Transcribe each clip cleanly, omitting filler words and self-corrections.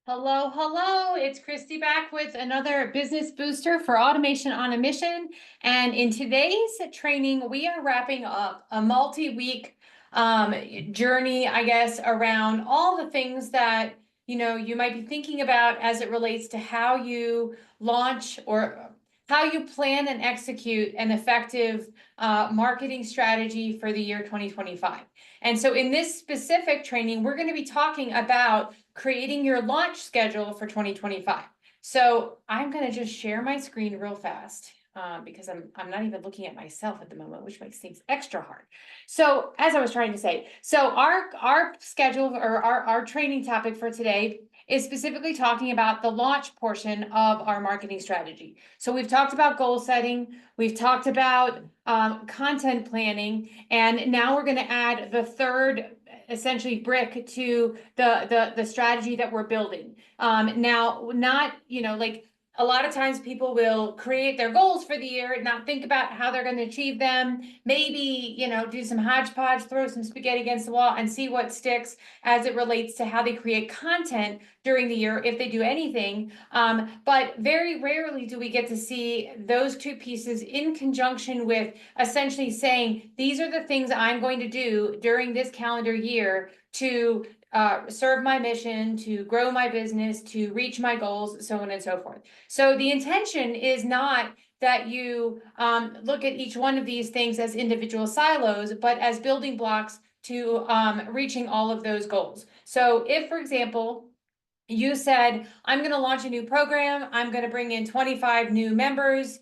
Hello, hello. It's Christy back with another business booster for Automation on a Mission. And in today's training, we are wrapping up a multi-week journey, I guess, around all the things that you might be thinking about as it relates to how you launch or how you plan and execute an effective marketing strategy for the year 2025. And so in this specific training, we're going to be talking about creating your launch schedule for 2025. So I'm going to just share my screen real fast because I'm not even looking at myself at the moment, which makes things extra hard. So as I was trying to say, so our schedule or our training topic for today is specifically talking about the launch portion of our marketing strategy. So we've talked about goal setting, we've talked about content planning, and now we're going to add the third essentially brick to the strategy that we're building. Now, not, like a lot of times people will create their goals for the year and not think about how they're going to achieve them. Maybe, do some hodgepodge, throw some spaghetti against the wall and see what sticks as it relates to how they create content during the year, if they do anything. But very rarely do we get to see those two pieces in conjunction with essentially saying, these are the things I'm going to do during this calendar year to serve my mission, to grow my business, to reach my goals, so on and so forth. So the intention is not that you look at each one of these things as individual silos, but as building blocks to reaching all of those goals. So if, for example, you said, I'm going to launch a new program, I'm going to bring in 25 new members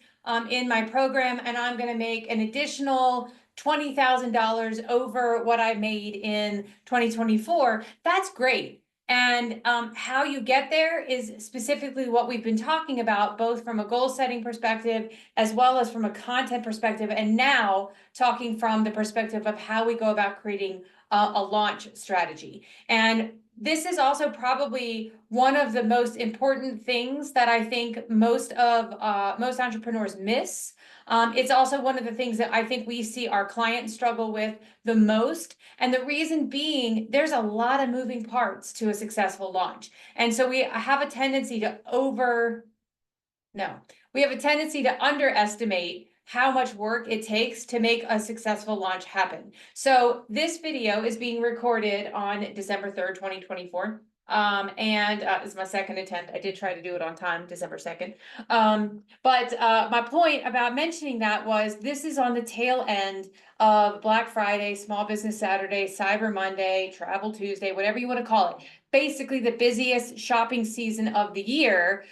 in my program, and I'm going to make an additional $20,000 over what I made in 2024, that's great. And how you get there is specifically what we've been talking about, both from a goal setting perspective, as well as from a content perspective, and now talking from the perspective of how we go about creating a launch strategy. And this is also probably one of the most important things that I think most entrepreneurs miss. It's also one of the things that I think we see our clients struggle with the most. And the reason being, there's a lot of moving parts to a successful launch. And so we have a tendency to underestimate how much work it takes to make a successful launch happen. So this video is being recorded on December 3rd, 2024. And it's my second attempt. I did try to do it on time, December 2nd. But my point about mentioning that was this is on the tail end of Black Friday, Small Business Saturday, Cyber Monday, Travel Tuesday, whatever you want to call it. Basically the busiest shopping season of the year,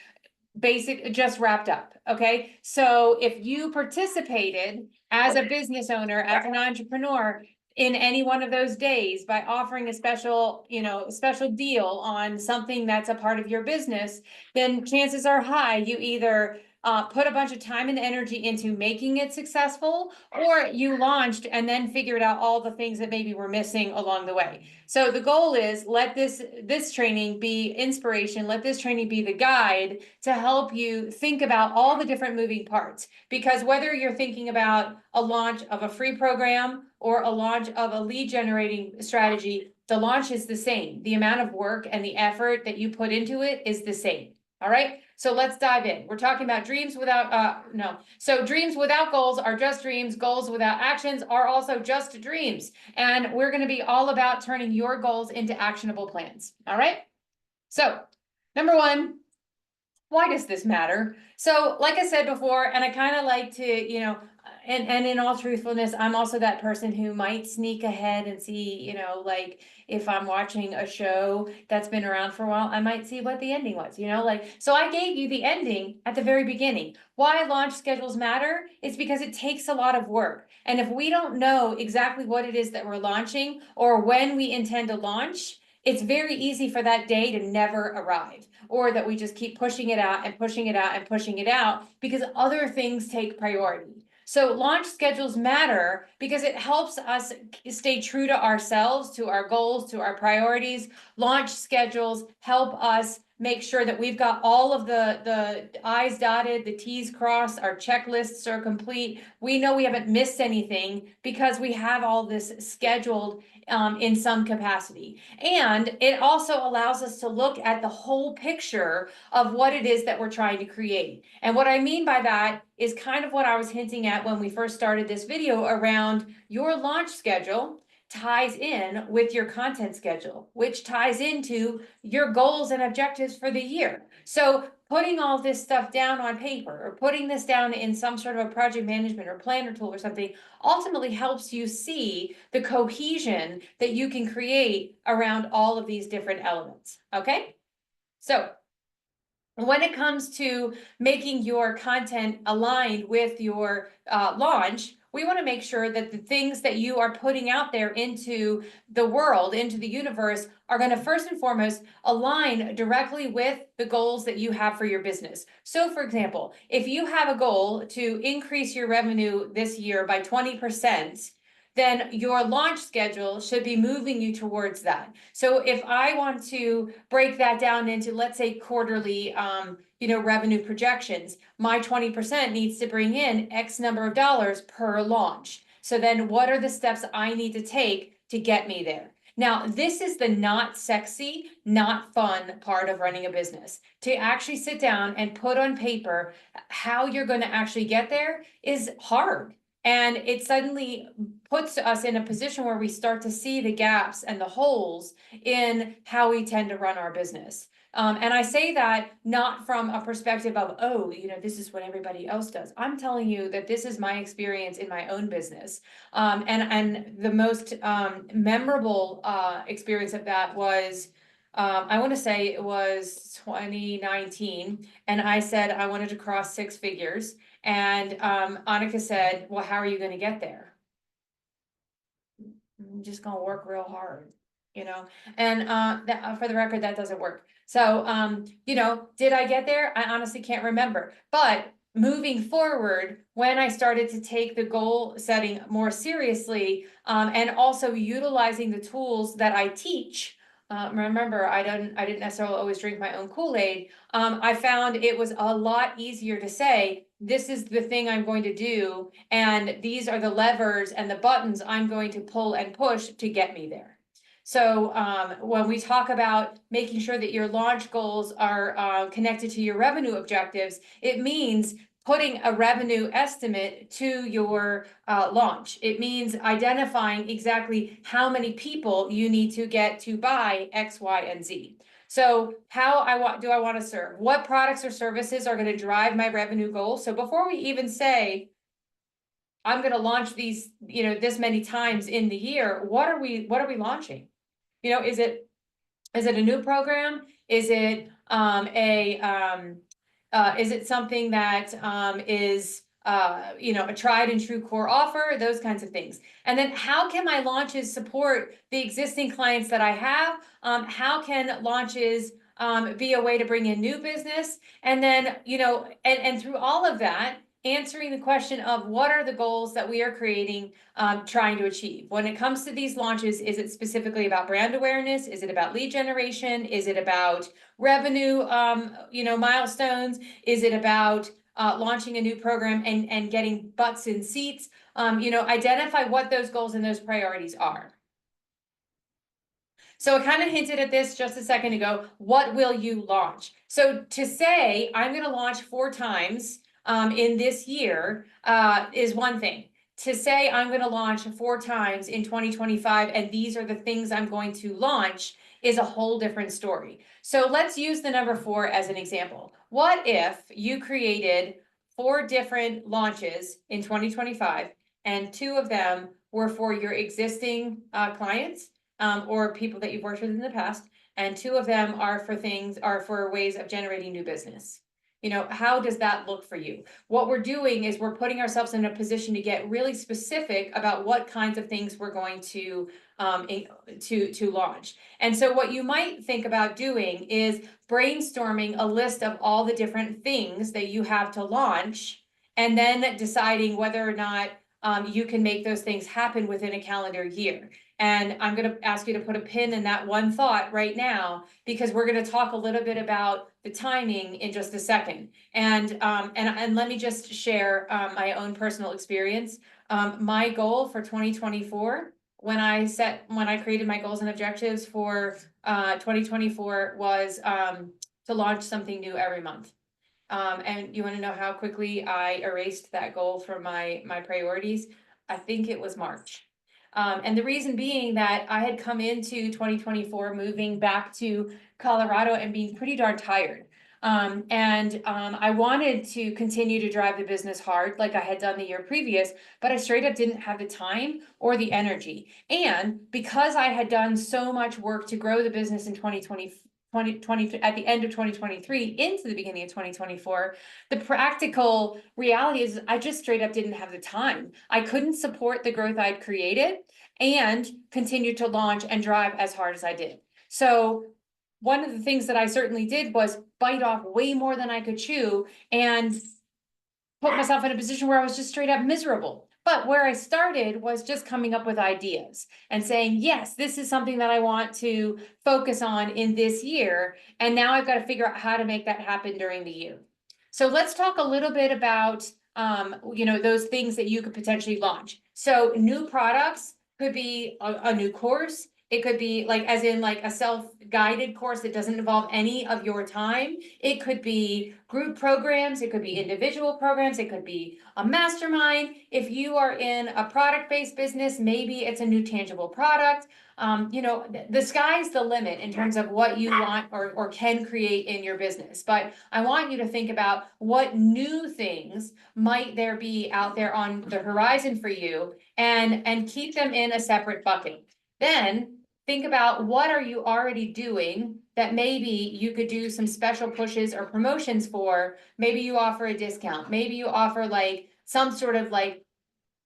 just wrapped up. Okay. So if you participated as a business owner, as an entrepreneur in any one of those days by offering a special deal on something that's a part of your business, then chances are high you either put a bunch of time and energy into making it successful, or you launched and then figured out all the things that maybe were missing along the way. So the goal is let this training be inspiration, let this training be the guide to help you think about all the different moving parts. Because whether you're thinking about a launch of a free program or a launch of a lead generating strategy, the launch is the same. The amount of work and the effort that you put into it is the same. All right. So let's dive in. We're talking about dreams without, So dreams without goals are just dreams. Goals without actions are also just dreams. And we're going to be all about turning your goals into actionable plans. All right. So number one, why does this matter? So like I said before, and I kind of like to, and in all truthfulness, I'm also that person who might sneak ahead and see, like if I'm watching a show that's been around for a while, I might see what the ending was, so I gave you the ending at the very beginning. Why launch schedules matter is because it takes a lot of work. And if we don't know exactly what it is that we're launching or when we intend to launch, it's very easy for that day to never arrive, or that we just keep pushing it out and pushing it out and pushing it out because other things take priority. So launch schedules matter because it helps us stay true to ourselves, to our goals, to our priorities. Launch schedules help us make sure that we've got all of the I's dotted, the T's crossed, our checklists are complete. We know we haven't missed anything because we have all this scheduled in some capacity. And it also allows us to look at the whole picture of what it is that we're trying to create. And what I mean by that is kind of what I was hinting at when we first started this video around your launch schedule ties in with your content schedule, which ties into your goals and objectives for the year. So putting all this stuff down on paper or putting this down in some sort of a project management or planner tool or something ultimately helps you see the cohesion that you can create around all of these different elements. Okay? So when it comes to making your content aligned with your launch, we want to make sure that the things that you are putting out there into the world, into the universe, are going to first and foremost align directly with the goals that you have for your business. So, for example, if you have a goal to increase your revenue this year by 20%, then your launch schedule should be moving you towards that. So if I want to break that down into, let's say, quarterly, revenue projections, my 20% needs to bring in X number of dollars per launch. So then what are the steps I need to take to get me there? Now, this is the not sexy, not fun part of running a business. To actually sit down and put on paper how you're going to actually get there is hard. And it suddenly puts us in a position where we start to see the gaps and the holes in how we tend to run our business. And I say that not from a perspective of, oh, this is what everybody else does. I'm telling you that this is my experience in my own business. And the most memorable experience of that was, I want to say it was 2019. And I said I wanted to cross 6 figures. And Annika said, well, how are you going to get there? I'm just going to work real hard, and for the record, that doesn't work. So, did I get there? I honestly can't remember. But moving forward, when I started to take the goal setting more seriously, and also utilizing the tools that I teach, remember, I didn't necessarily always drink my own Kool-Aid. I found it was a lot easier to say, this is the thing I'm going to do, and these are the levers and the buttons I'm going to pull and push to get me there. So when we talk about making sure that your launch goals are connected to your revenue objectives, it means putting a revenue estimate to your launch. It means identifying exactly how many people you need to get to buy X, Y, and Z. So how do I want to serve? What products or services are going to drive my revenue goals? So before we even say, I'm going to launch these, this many times in the year, what are we launching? Is it a new program? Is it is it something that is a tried and true core offer, those kinds of things. And then how can my launches support the existing clients that I have? How can launches be a way to bring in new business? And then, and through all of that, answering the question of what are the goals that we are creating, trying to achieve. When it comes to these launches, is it specifically about brand awareness? Is it about lead generation? Is it about revenue, milestones? Is it about launching a new program and getting butts in seats? Identify what those goals and those priorities are. So I kind of hinted at this just a second ago. What will you launch? So to say, I'm going to launch 4 times in this year is one thing. To say I'm going to launch 4 times in 2025 and these are the things I'm going to launch is a whole different story. So let's use the number 4 as an example. What if you created 4 different launches in 2025 and 2 of them were for your existing clients or people that you've worked with in the past, and 2 of them are for ways of generating new business? How does that look for you? What we're doing is we're putting ourselves in a position to get really specific about what kinds of things we're going to launch. And so what you might think about doing is brainstorming a list of all the different things that you have to launch, and then deciding whether or not you can make those things happen within a calendar year. And I'm going to ask you to put a pin in that one thought right now, because we're going to talk a little bit about the timing in just a second. And let me just share my own personal experience. My goal for 2024, when I created my goals and objectives for 2024, was to launch something new every month. And you want to know how quickly I erased that goal from my priorities? I think it was March. And the reason being that I had come into 2024 moving back to Colorado and being pretty darn tired. I wanted to continue to drive the business hard like I had done the year previous, but I straight up didn't have the time or the energy. And because I had done so much work to grow the business in 2020 at the end of 2023 into the beginning of 2024, the practical reality is I just straight up didn't have the time. I couldn't support the growth I'd created and continue to launch and drive as hard as I did. So one of the things that I certainly did was bite off way more than I could chew and put myself in a position where I was just straight up miserable. But where I started was just coming up with ideas and saying, yes, this is something that I want to focus on in this year. And now I've got to figure out how to make that happen during the year. So let's talk a little bit about, those things that you could potentially launch. So new products could be a new course. It could be like, as in like a self-guided course that doesn't involve any of your time. It could be group programs. It could be individual programs. It could be a mastermind. If you are in a product-based business, maybe it's a new tangible product. The sky's the limit in terms of what you want or can create in your business. But I want you to think about what new things might there be out there on the horizon for you, and keep them in a separate bucket. Then think about what are you already doing that maybe you could do some special pushes or promotions for. Maybe you offer a discount. Maybe you offer like some sort of like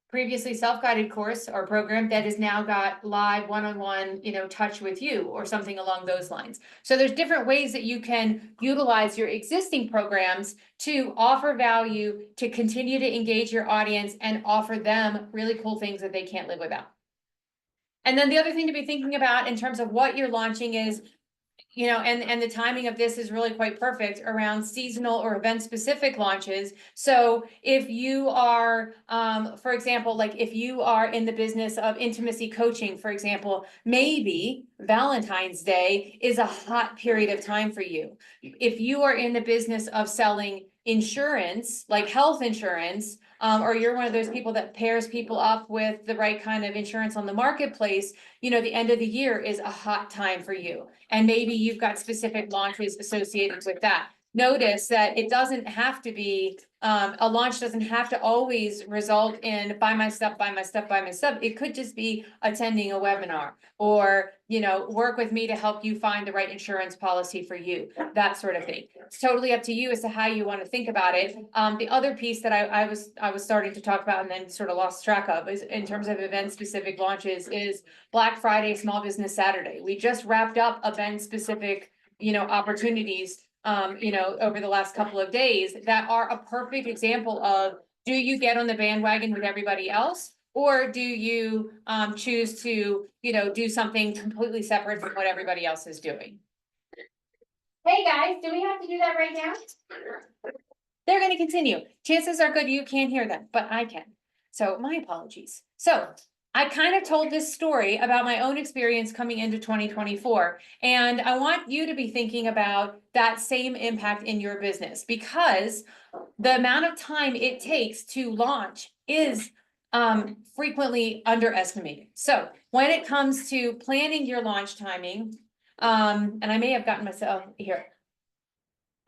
previously self-guided course or program that has now got live one-on-one, touch with you or something along those lines. So there's different ways that you can utilize your existing programs to offer value, to continue to engage your audience and offer them really cool things that they can't live without. And then the other thing to be thinking about in terms of what you're launching is, and the timing of this is really quite perfect around seasonal or event specific launches. So if you are, for example, like if you are in the business of intimacy coaching, for example, maybe Valentine's Day is a hot period of time for you. If you are in the business of selling insurance, like health insurance, or you're one of those people that pairs people up with the right kind of insurance on the marketplace, the end of the year is a hot time for you. And maybe you've got specific launches associated with that. Notice that it doesn't have to be, a launch doesn't have to always result in buy my stuff, buy my stuff, buy my stuff. It could just be attending a webinar or, work with me to help you find the right insurance policy for you, that sort of thing. It's totally up to you as to how you want to think about it. The other piece that I was starting to talk about and then sort of lost track of is in terms of event specific launches is Black Friday, Small Business Saturday. We just wrapped up event specific, opportunities over the last couple of days that are a perfect example of, do you get on the bandwagon with everybody else? Or do you choose to, do something completely separate from what everybody else is doing? Hey guys, do we have to do that right now? They're going to continue. Chances are good you can't hear them, but I can. So my apologies. So I kind of told this story about my own experience coming into 2024, and I want you to be thinking about that same impact in your business, because the amount of time it takes to launch is frequently underestimated. So when it comes to planning your launch timing, and I may have gotten myself here.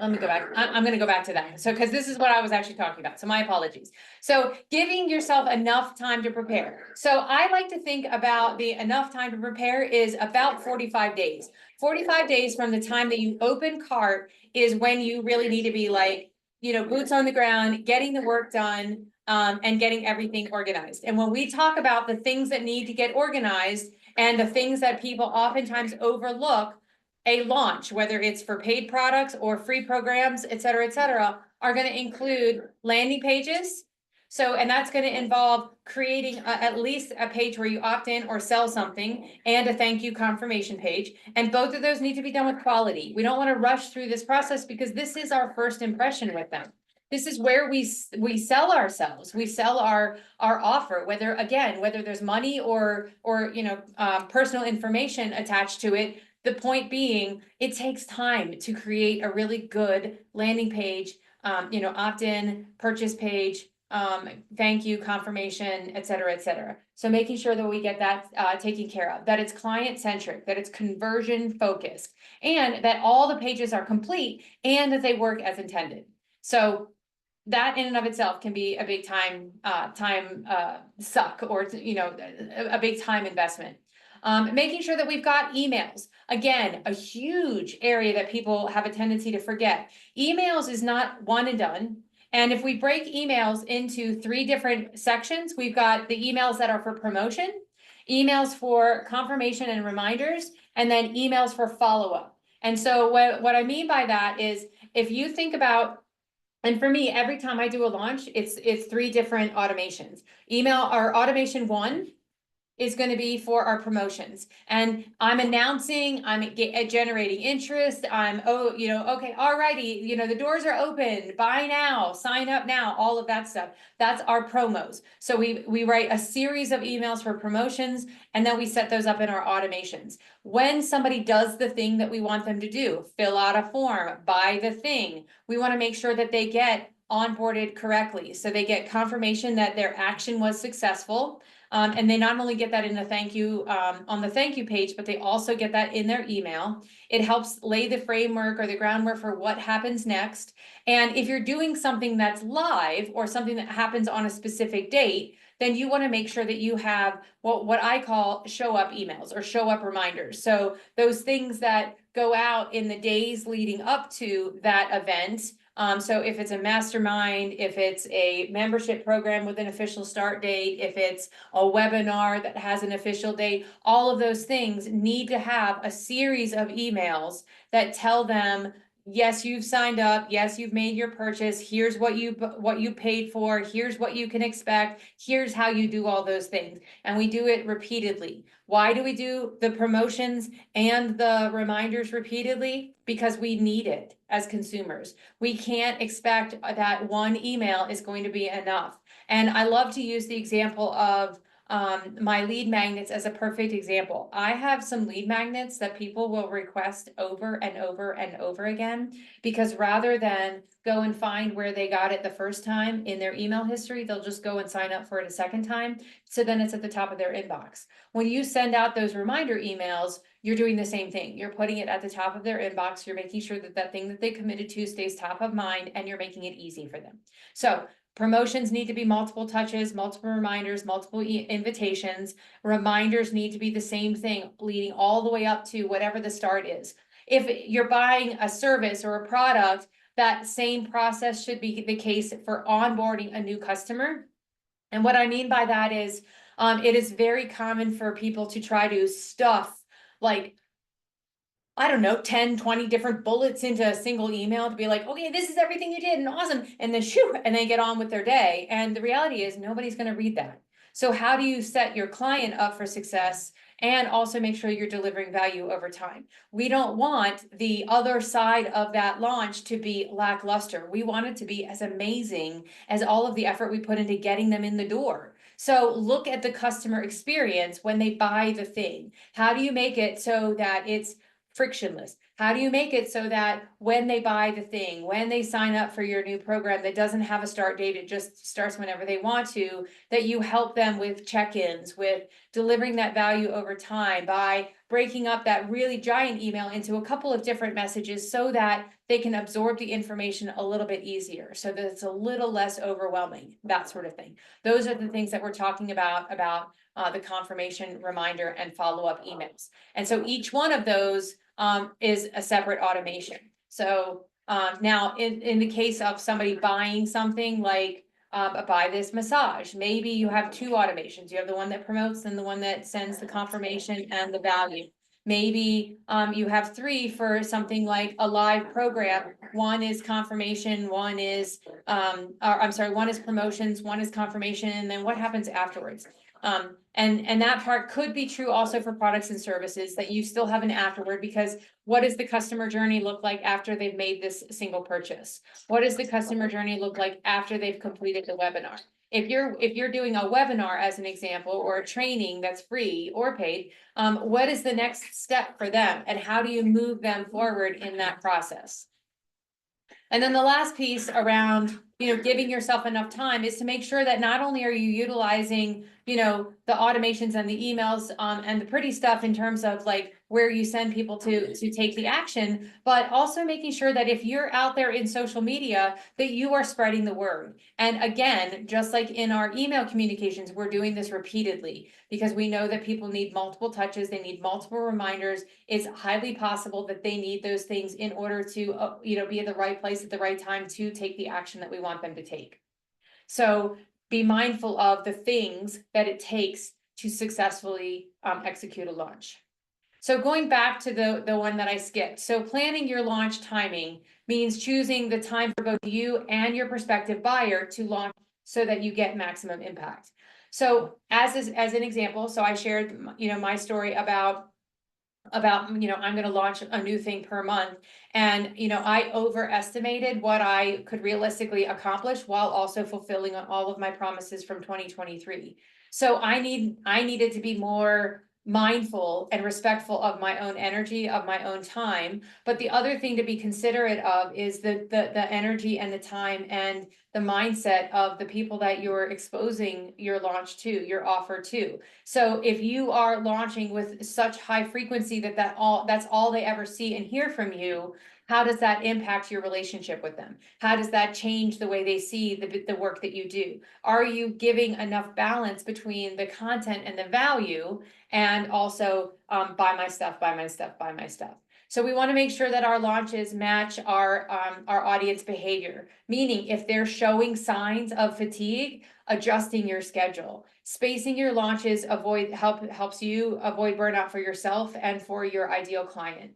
Let me go back. I'm going to go back to that. So, because this is what I was actually talking about. So my apologies. So giving yourself enough time to prepare. So I like to think about the enough time to prepare is about 45 days. 45 days from the time that you open cart is when you really need to be like, boots on the ground, getting the work done, and getting everything organized. And when we talk about the things that need to get organized and the things that people oftentimes overlook, a launch, whether it's for paid products or free programs, et cetera, are going to include landing pages, So, and that's going to involve creating at least a page where you opt in or sell something and a thank you confirmation page. And both of those need to be done with quality. We don't want to rush through this process because this is our first impression with them. This is where we sell ourselves. We sell our offer, whether there's money or personal information attached to it. The point being, it takes time to create a really good landing page, opt-in, purchase page, thank you, confirmation, et cetera, et cetera. So making sure that we get that taken care of, that it's client-centric, that it's conversion-focused, and that all the pages are complete and that they work as intended. So that in and of itself can be a big time suck, or a big time investment. Making sure that we've got emails. Again, a huge area that people have a tendency to forget. Emails is not one and done. And if we break emails into 3 different sections, we've got the emails that are for promotion, emails for confirmation and reminders, and then emails for follow-up. And so what I mean by that is, if you think about, and for me, every time I do a launch, it's 3 different automations. Email, or automation 1 is going to be for our promotions, and I'm announcing, I'm generating interest. I'm, okay, alrighty, the doors are open, buy now, sign up now, all of that stuff. That's our promos. So we write a series of emails for promotions, and then we set those up in our automations. When somebody does the thing that we want them to do, fill out a form, buy the thing, we want to make sure that they get onboarded correctly. So they get confirmation that their action was successful. And they not only get that in the thank you, on the thank you page, but they also get that in their email. It helps lay the framework or the groundwork for what happens next. And if you're doing something that's live or something that happens on a specific date, then you want to make sure that you have what I call show up emails or show up reminders. So those things that go out in the days leading up to that event. So if it's a mastermind, if it's a membership program with an official start date, if it's a webinar that has an official date, all of those things need to have a series of emails that tell them, yes, you've signed up. Yes, you've made your purchase. Here's what you paid for. Here's what you can expect. Here's how you do all those things. And we do it repeatedly. Why do we do the promotions and the reminders repeatedly? Because we need it as consumers. We can't expect that one email is going to be enough. And I love to use the example of my lead magnets as a perfect example. I have some lead magnets that people will request over and over and over again, because rather than go and find where they got it the first time in their email history, they'll just go and sign up for it a second time. So then it's at the top of their inbox. When you send out those reminder emails, you're doing the same thing. You're putting it at the top of their inbox. You're making sure that that thing that they committed to stays top of mind, and you're making it easy for them. So promotions need to be multiple touches, multiple reminders, multiple invitations. Reminders need to be the same thing, leading all the way up to whatever the start is. If you're buying a service or a product, that same process should be the case for onboarding a new customer. And what I mean by that is, it is very common for people to try to stuff, like, I don't know, 10, 20 different bullets into a single email to be like, okay, this is everything you did and awesome. And then shoo, and they get on with their day. And the reality is nobody's going to read that. So how do you set your client up for success and also make sure you're delivering value over time? We don't want the other side of that launch to be lackluster. We want it to be as amazing as all of the effort we put into getting them in the door. So look at the customer experience when they buy the thing. How do you make it so that it's frictionless? How do you make it so that when they buy the thing, when they sign up for your new program that doesn't have a start date, it just starts whenever they want to, that you help them with check-ins, with delivering that value over time by breaking up that really giant email into a couple of different messages so that they can absorb the information a little bit easier, so that it's a little less overwhelming, that sort of thing. Those are the things that we're talking about the confirmation, reminder, and follow-up emails. And so each one of those is a separate automation. So now in the case of somebody buying something like buy this massage, maybe you have 2 automations. You have the one that promotes and the one that sends the confirmation and the value. Maybe you have 3 for something like a live program. One is confirmation, one is one is promotions, one is confirmation, and then what happens afterwards. And that part could be true also for products and services, that you still have an afterward, because what does the customer journey look like after they've made this single purchase? What does the customer journey look like after they've completed the webinar? If you're doing a webinar as an example, or a training that's free or paid, what is the next step for them, and how do you move them forward in that process? And then the last piece around, giving yourself enough time is to make sure that not only are you utilizing, the automations and the emails, and the pretty stuff in terms of like where you send people to take the action, but also making sure that if you're out there in social media, that you are spreading the word. And again, just like in our email communications, we're doing this repeatedly because we know that people need multiple touches, they need multiple reminders. It's highly possible that they need those things in order to, be at the right place at the right time to take the action that we want them to take. So be mindful of the things that it takes to successfully execute a launch. So going back to the one that I skipped. So planning your launch timing means choosing the time for both you and your prospective buyer to launch so that you get maximum impact. So as an example, so I shared, my story about, I'm going to launch a new thing per month. And, I overestimated what I could realistically accomplish while also fulfilling on all of my promises from 2023. So I needed to be more mindful and respectful of my own energy, of my own time. But the other thing to be considerate of is the energy and the time and the mindset of the people that you're exposing your launch to, your offer to. So if you are launching with such high frequency that's all they ever see and hear from you, how does that impact your relationship with them? How does that change the way they see the work that you do? Are you giving enough balance between the content and the value, and also buy my stuff, buy my stuff, buy my stuff? So we want to make sure that our launches match our audience behavior, meaning if they're showing signs of fatigue, adjusting your schedule. Spacing your launches helps you avoid burnout for yourself and for your ideal client.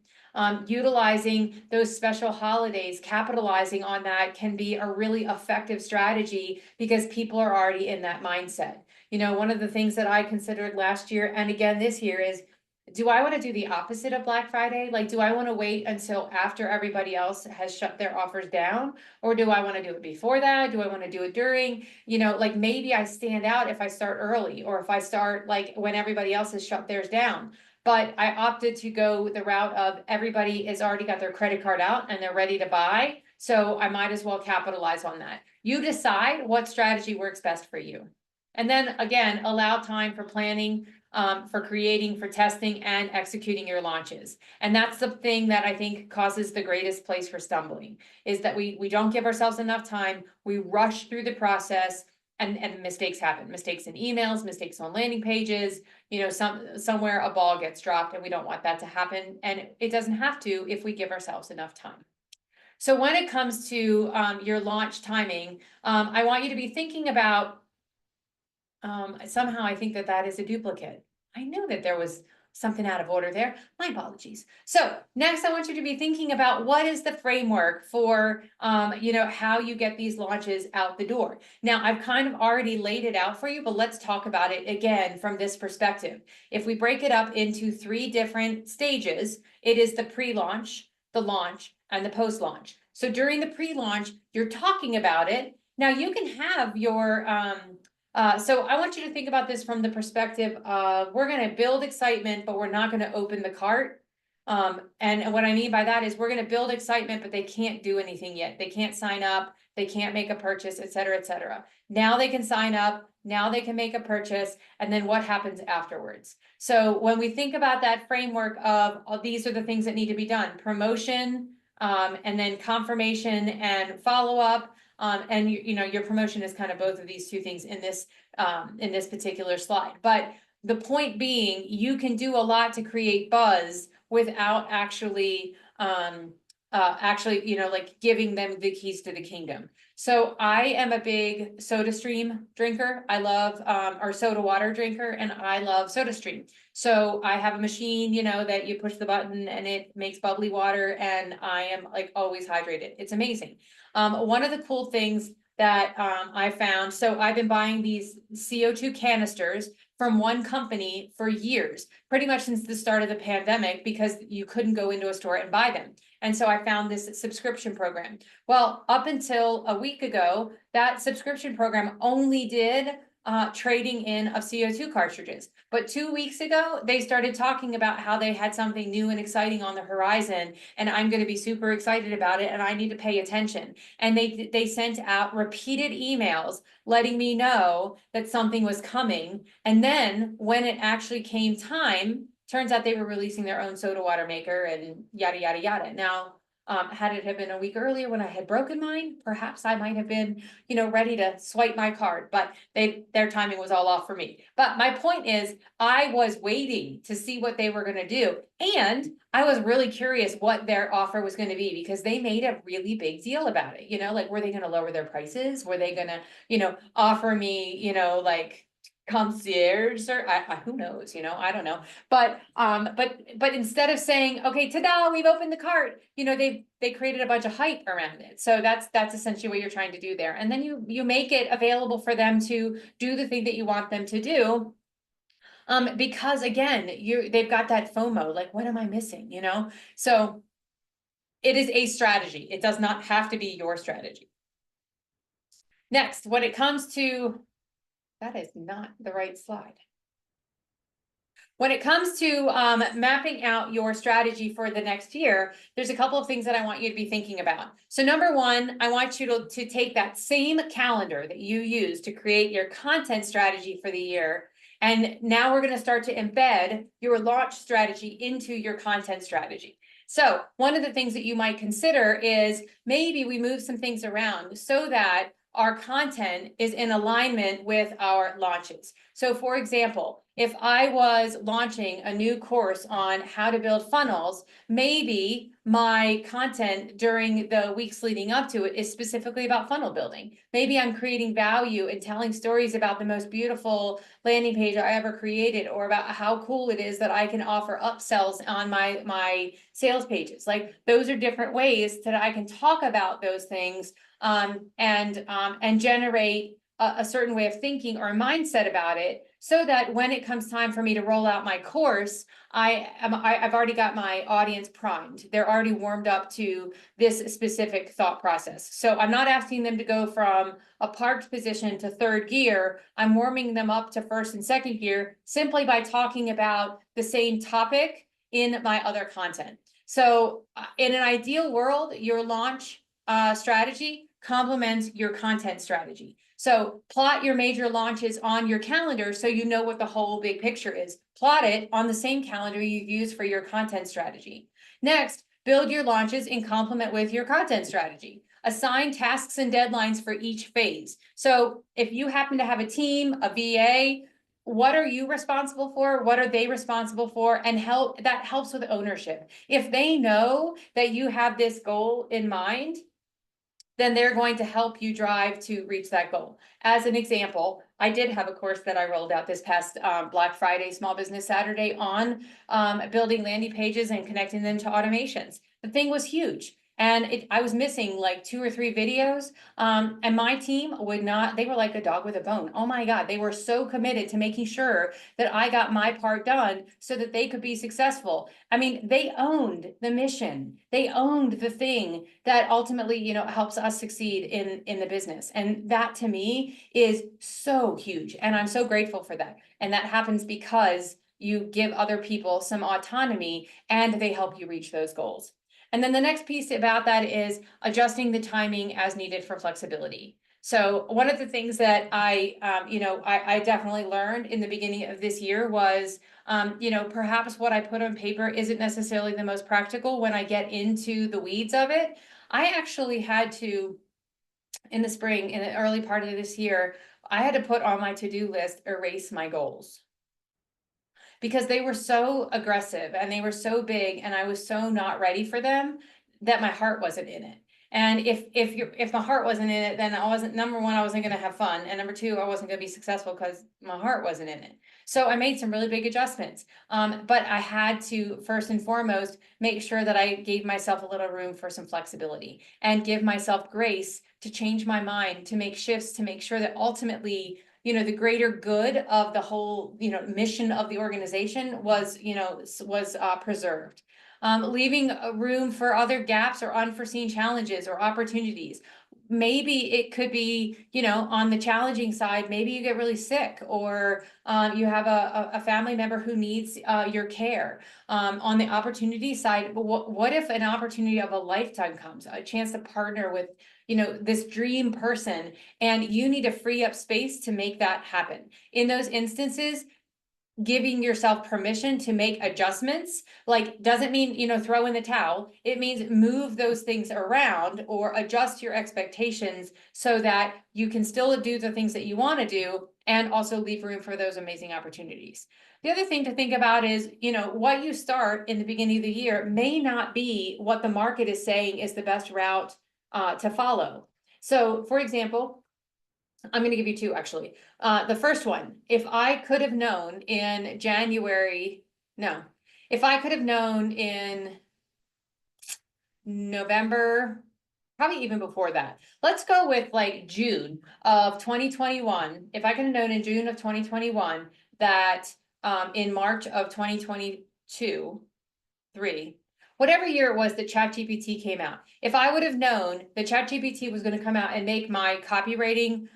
Utilizing those special holidays, capitalizing on that can be a really effective strategy because people are already in that mindset. One of the things that I considered last year and again this year is, do I want to do the opposite of Black Friday? Like, do I want to wait until after everybody else has shut their offers down? Or do I want to do it before that? Do I want to do it during? Like maybe I stand out if I start early, or if I start like when everybody else has shut theirs down. But I opted to go the route of everybody has already got their credit card out and they're ready to buy. So I might as well capitalize on that. You decide what strategy works best for you. And then again, allow time for planning, for creating, for testing, and executing your launches. And that's the thing that I think causes the greatest place for stumbling, is that we don't give ourselves enough time. We rush through the process, and mistakes happen. Mistakes in emails, mistakes on landing pages, somewhere a ball gets dropped, and we don't want that to happen. And it doesn't have to if we give ourselves enough time. So when it comes to your launch timing, I want you to be thinking about, somehow I think that is a duplicate. I knew that there was something out of order there. My apologies. So next, I want you to be thinking about what is the framework for, how you get these launches out the door. Now, I've kind of already laid it out for you, but let's talk about it again from this perspective. If we break it up into 3 different stages, it is the pre-launch, the launch, and the post-launch. So during the pre-launch, you're talking about it. Now you can have your, so I want you to think about this from the perspective of, we're going to build excitement, but we're not going to open the cart. And what I mean by that is we're going to build excitement, but they can't do anything yet. They can't sign up. They can't make a purchase, et cetera, et cetera. Now they can sign up. Now they can make a purchase. And then what happens afterwards? So when we think about that framework of, these are the things that need to be done: promotion, and then confirmation and follow-up. And your promotion is kind of both of these 2 things in this particular slide. But the point being, you can do a lot to create buzz without actually actually, like giving them the keys to the kingdom. So I am a big SodaStream drinker. I love, or soda water drinker, and I love SodaStream. So I have a machine, that you push the button and it makes bubbly water, and I am like always hydrated. It's amazing. One of the cool things that I found, so I've been buying these CO2 canisters from one company for years, pretty much since the start of the pandemic, because you couldn't go into a store and buy them. And so I found this subscription program. Well, up until a week ago, that subscription program only did trading in of CO2 cartridges. But 2 weeks ago, they started talking about how they had something new and exciting on the horizon, and I'm going to be super excited about it, and I need to pay attention. And they sent out repeated emails letting me know that something was coming. And then when it actually came time, turns out they were releasing their own soda water maker and yada, yada, yada. Now, had it have been a week earlier when I had broken mine, perhaps I might have been, ready to swipe my card, but their timing was all off for me. But my point is, I was waiting to see what they were gonna do. And I was really curious what their offer was gonna be, because they made a really big deal about it, like, were they gonna lower their prices? Were they gonna, offer me, like concierge, or who knows, I don't know. But instead of saying, okay, ta-da, we've opened the cart, they created a bunch of hype around it. So that's essentially what you're trying to do there. And then you make it available for them to do the thing that you want them to do. Because again, they've got that FOMO, like, what am I missing, So it is a strategy. It does not have to be your strategy. Next, when it comes to, that is not the right slide. When it comes to mapping out your strategy for the next year, there's a couple of things that I want you to be thinking about. So number one, I want you to take that same calendar that you use to create your content strategy for the year. And now we're going to start to embed your launch strategy into your content strategy. So one of the things that you might consider is maybe we move some things around so that our content is in alignment with our launches. So for example, if I was launching a new course on how to build funnels, maybe my content during the weeks leading up to it is specifically about funnel building. Maybe I'm creating value and telling stories about the most beautiful landing page I ever created, or about how cool it is that I can offer upsells on my sales pages. Like, those are different ways that I can talk about those things and generate a certain way of thinking or a mindset about it, so that when it comes time for me to roll out my course, I've already got my audience primed. They're already warmed up to this specific thought process. So I'm not asking them to go from a parked position to third gear. I'm warming them up to first and second gear simply by talking about the same topic in my other content. So in an ideal world, your launch strategy complements your content strategy. So plot your major launches on your calendar so you know what the whole big picture is. Plot it on the same calendar you use for your content strategy. Next, build your launches in complement with your content strategy. Assign tasks and deadlines for each phase. So if you happen to have a team, a VA, what are you responsible for? What are they responsible for? And that helps with ownership. If they know that you have this goal in mind, then they're going to help you drive to reach that goal. As an example, I did have a course that I rolled out this past Black Friday, Small Business Saturday, on building landing pages and connecting them to automations. The thing was huge. And I was missing like 2 or 3 videos. And my team would not, they were like a dog with a bone. Oh my God, they were so committed to making sure that I got my part done so that they could be successful. I mean, they owned the mission. They owned the thing that ultimately, helps us succeed in the business. And that to me is so huge. And I'm so grateful for that. And that happens because you give other people some autonomy and they help you reach those goals. And then the next piece about that is adjusting the timing as needed for flexibility. So one of the things that I definitely learned in the beginning of this year was, perhaps what I put on paper isn't necessarily the most practical when I get into the weeds of it. I actually had to, in the spring, in the early part of this year, I had to put on my to-do list, erase my goals, because they were so aggressive and they were so big and I was so not ready for them. that my heart wasn't in it. And if my heart wasn't in it, then I wasn't, number one, I wasn't gonna have fun, and number two, I wasn't gonna be successful because my heart wasn't in it. So I made some really big adjustments. But I had to, first and foremost, make sure that I gave myself a little room for some flexibility and give myself grace to change my mind, to make shifts, to make sure that ultimately, you know, the greater good of the whole, you know, mission of the organization was, you know, was preserved. Leaving a room for other gaps or unforeseen challenges or opportunities. Maybe it could be, you know, on the challenging side, maybe you get really sick, or you have a family member who needs your care. On the opportunity side, what if an opportunity of a lifetime comes, a chance to partner with, you know, this dream person, and you need to free up space to make that happen? In those instances, giving yourself permission to make adjustments, like, doesn't mean, you know, throw in the towel. It means move those things around or adjust your expectations so that you can still do the things that you want to do and also leave room for those amazing opportunities. The other thing to think about is, you know, what you start in the beginning of the year may not be what the market is saying is the best route to follow. So, for example, I'm gonna give you two, actually. The first one, if I could have known in January, no, if I could have known in November, probably even before that, let's go with like June of 2021. If I could have known in June of 2021 that in March of 2022, whatever year it was that ChatGPT came out, if I would have known that ChatGPT was going to come out and make my copywriting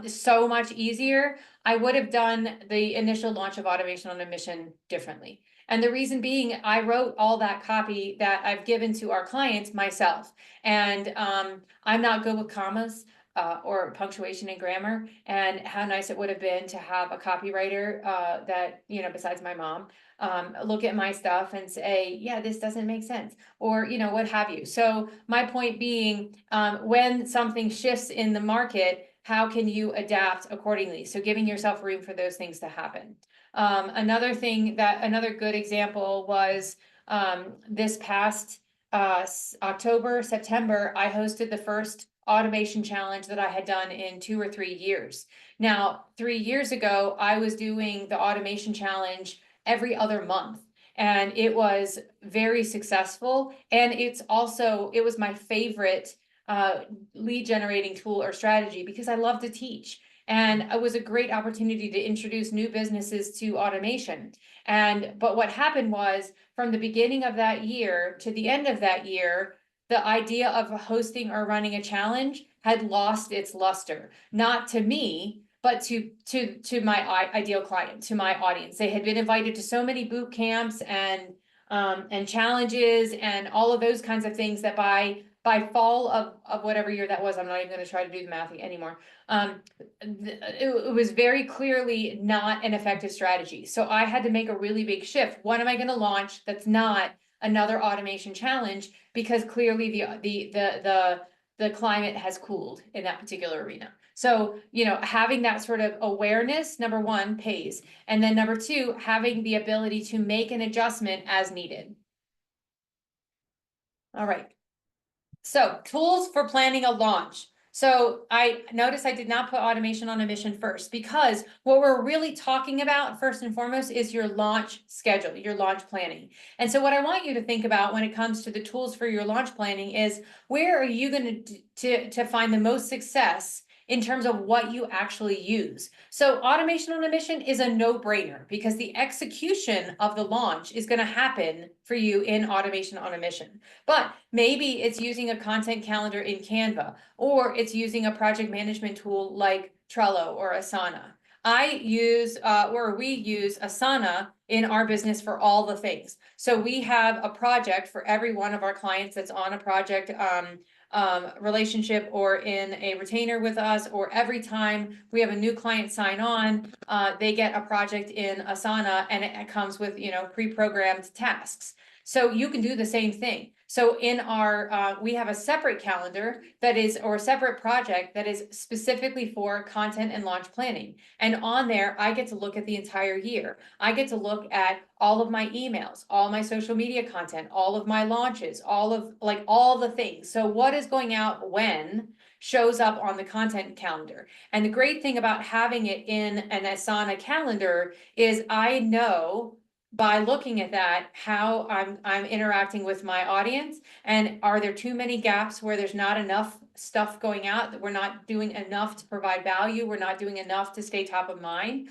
so much easier, I would have done the initial launch of Automation on a Mission differently. And the reason being, I wrote all that copy that I've given to our clients myself. And I'm not good with commas or punctuation and grammar. And how nice it would have been to have a copywriter that, you know, besides my mom, look at my stuff and say, yeah, this doesn't make sense, or, you know, what have you. So my point being, when something shifts in the market, how can you adapt accordingly? So giving yourself room for those things to happen. Another good example was this past October, September, I hosted the first automation challenge that I had done in 2 or 3 years. Now, 3 years ago, I was doing the automation challenge every other month, and it was very successful. And it was my favorite lead generating tool or strategy because I love to teach. And it was a great opportunity to introduce new businesses to automation. But what happened was, from the beginning of that year to the end of that year, the idea of hosting or running a challenge had lost its luster, not to me, but to my ideal client, to my audience. They had been invited to so many boot camps and challenges and all of those kinds of things that by fall of whatever year that was, I'm not even going to try to do the math anymore. It was very clearly not an effective strategy. So I had to make a really big shift. What am I going to launch that's not another automation challenge? Because clearly the climate has cooled in that particular arena. So, you know, having that sort of awareness, number one, pays. And then number two, having the ability to make an adjustment as needed. All right. So, tools for planning a launch. So I noticed I did not put Automation on a Mission first, because what we're really talking about first and foremost is your launch schedule, your launch planning. And so what I want you to think about when it comes to the tools for your launch planning is, where are you going to find the most success in terms of what you actually use? So Automation on a Mission is a no-brainer, because the execution of the launch is going to happen for you in Automation on a Mission. But maybe it's using a content calendar in Canva, or it's using a project management tool like Trello or Asana. We use Asana in our business for all the things. So we have a project for every one of our clients that's on a project relationship or in a retainer with us, or every time we have a new client sign on, they get a project in Asana, and it comes with, you know, pre-programmed tasks. So you can do the same thing. So in our, we have a separate calendar that is, or a separate project that is specifically for content and launch planning. And on there, I get to look at the entire year. I get to look at all of my emails, all my social media content, all of my launches, all the things. So what is going out when shows up on the content calendar. And the great thing about having it in an Asana calendar is I know by looking at that, how I'm interacting with my audience, and are there too many gaps where there's not enough stuff going out, that we're not doing enough to provide value, we're not doing enough to stay top of mind?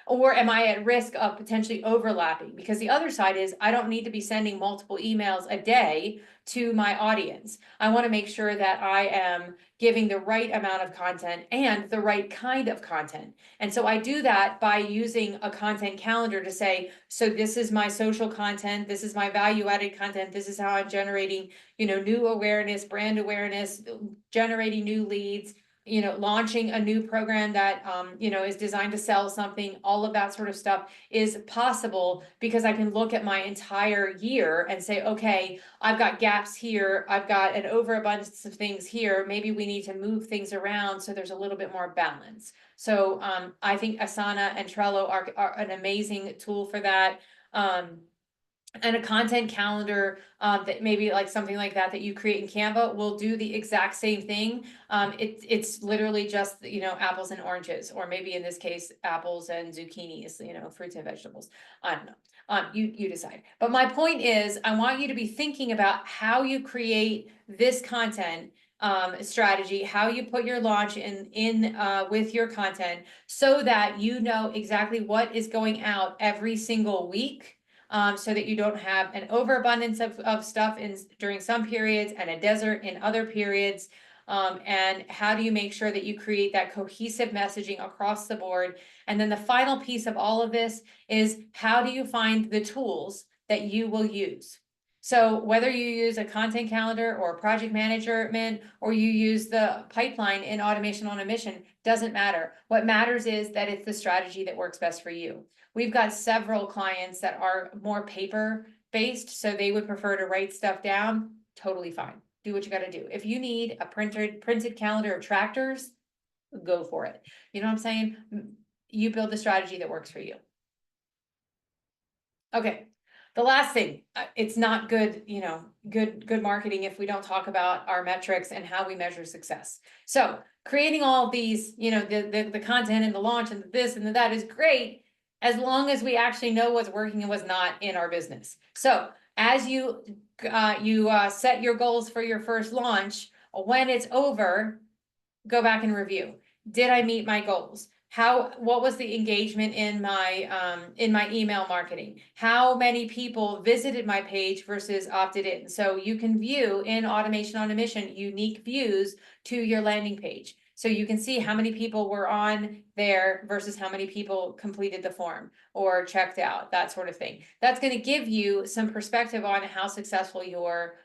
Or am I at risk of potentially overlapping? Because the other side is I don't need to be sending multiple emails a day to my audience. I want to make sure that I am giving the right amount of content and the right kind of content. And so I do that by using a content calendar to say, so this is my social content, this is my value added content, this is how I'm generating, new awareness, brand awareness, generating new leads, launching a new program that, is designed to sell something. All of that sort of stuff is possible because I can look at my entire year and say, okay, I've got gaps here. I've got an overabundance of things here. Maybe we need to move things around so there's a little bit more balance. So I think Asana and Trello are an amazing tool for that. And a content calendar that maybe like something like that you create in Canva will do the exact same thing. It's literally just, apples and oranges, or maybe in this case, apples and zucchinis, fruits and vegetables. I don't know. You decide. But my point is, I want you to be thinking about how you create this content strategy, how you put your launch in with your content, so that you know exactly what is going out every single week. So that you don't have an overabundance of stuff during some periods and a desert in other periods. And how do you make sure that you create that cohesive messaging across the board? And then the final piece of all of this is, how do you find the tools that you will use? So whether you use a content calendar or project management, or you use the pipeline in Automation on a Mission, doesn't matter. What matters is that it's the strategy that works best for you. We've got several clients that are more paper based, so they would prefer to write stuff down. Totally fine. Do what you got to do. If you need a printed calendar of tractors, go for it. You know what I'm saying? You build the strategy that works for you. Okay. The last thing, it's not good, good marketing if we don't talk about our metrics and how we measure success. So creating all these, the content and the launch and this and that is great, as long as we actually know what's working and what's not in our business. So as you set your goals for your first launch, when it's over, go back and review. Did I meet my goals? What was the engagement in my email marketing? How many people visited my page versus opted in? So you can view in Automation on a Mission unique views to your landing page. So you can see how many people were on there versus how many people completed the form or checked out, that sort of thing. That's going to give you some perspective on how successful your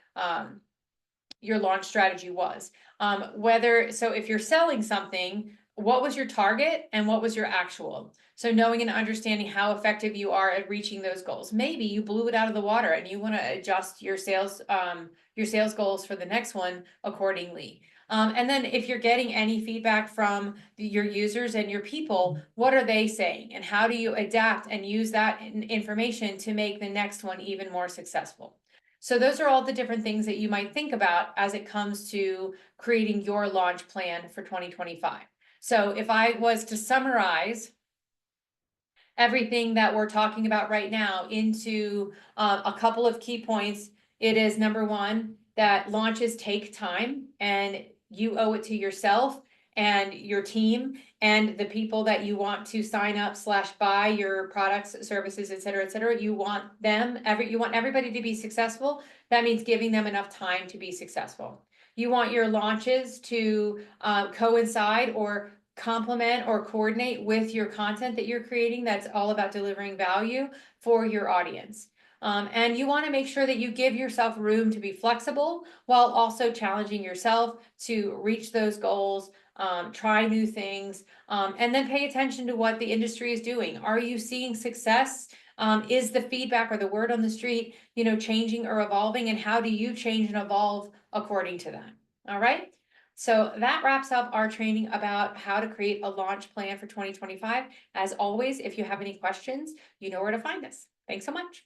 launch strategy was. So if you're selling something, what was your target and what was your actual? So knowing and understanding how effective you are at reaching those goals. Maybe you blew it out of the water and you want to adjust your sales goals for the next one accordingly. And then if you're getting any feedback from your users and your people, what are they saying? And how do you adapt and use that information to make the next one even more successful? So those are all the different things that you might think about as it comes to creating your launch plan for 2025. So if I was to summarize everything that we're talking about right now into a couple of key points, it is number one, that launches take time and you owe it to yourself and your team and the people that you want to sign up / buy your products, services, et cetera, et cetera. You want everybody to be successful. That means giving them enough time to be successful. You want your launches to coincide or complement or coordinate with your content that you're creating. That's all about delivering value for your audience. And you want to make sure that you give yourself room to be flexible while also challenging yourself to reach those goals, try new things, and then pay attention to what the industry is doing. Are you seeing success Is the feedback or the word on the street, changing or evolving, and how do you change and evolve according to that? All right. So that wraps up our training about how to create a launch plan for 2025. As always, if you have any questions, you know where to find us. Thanks so much.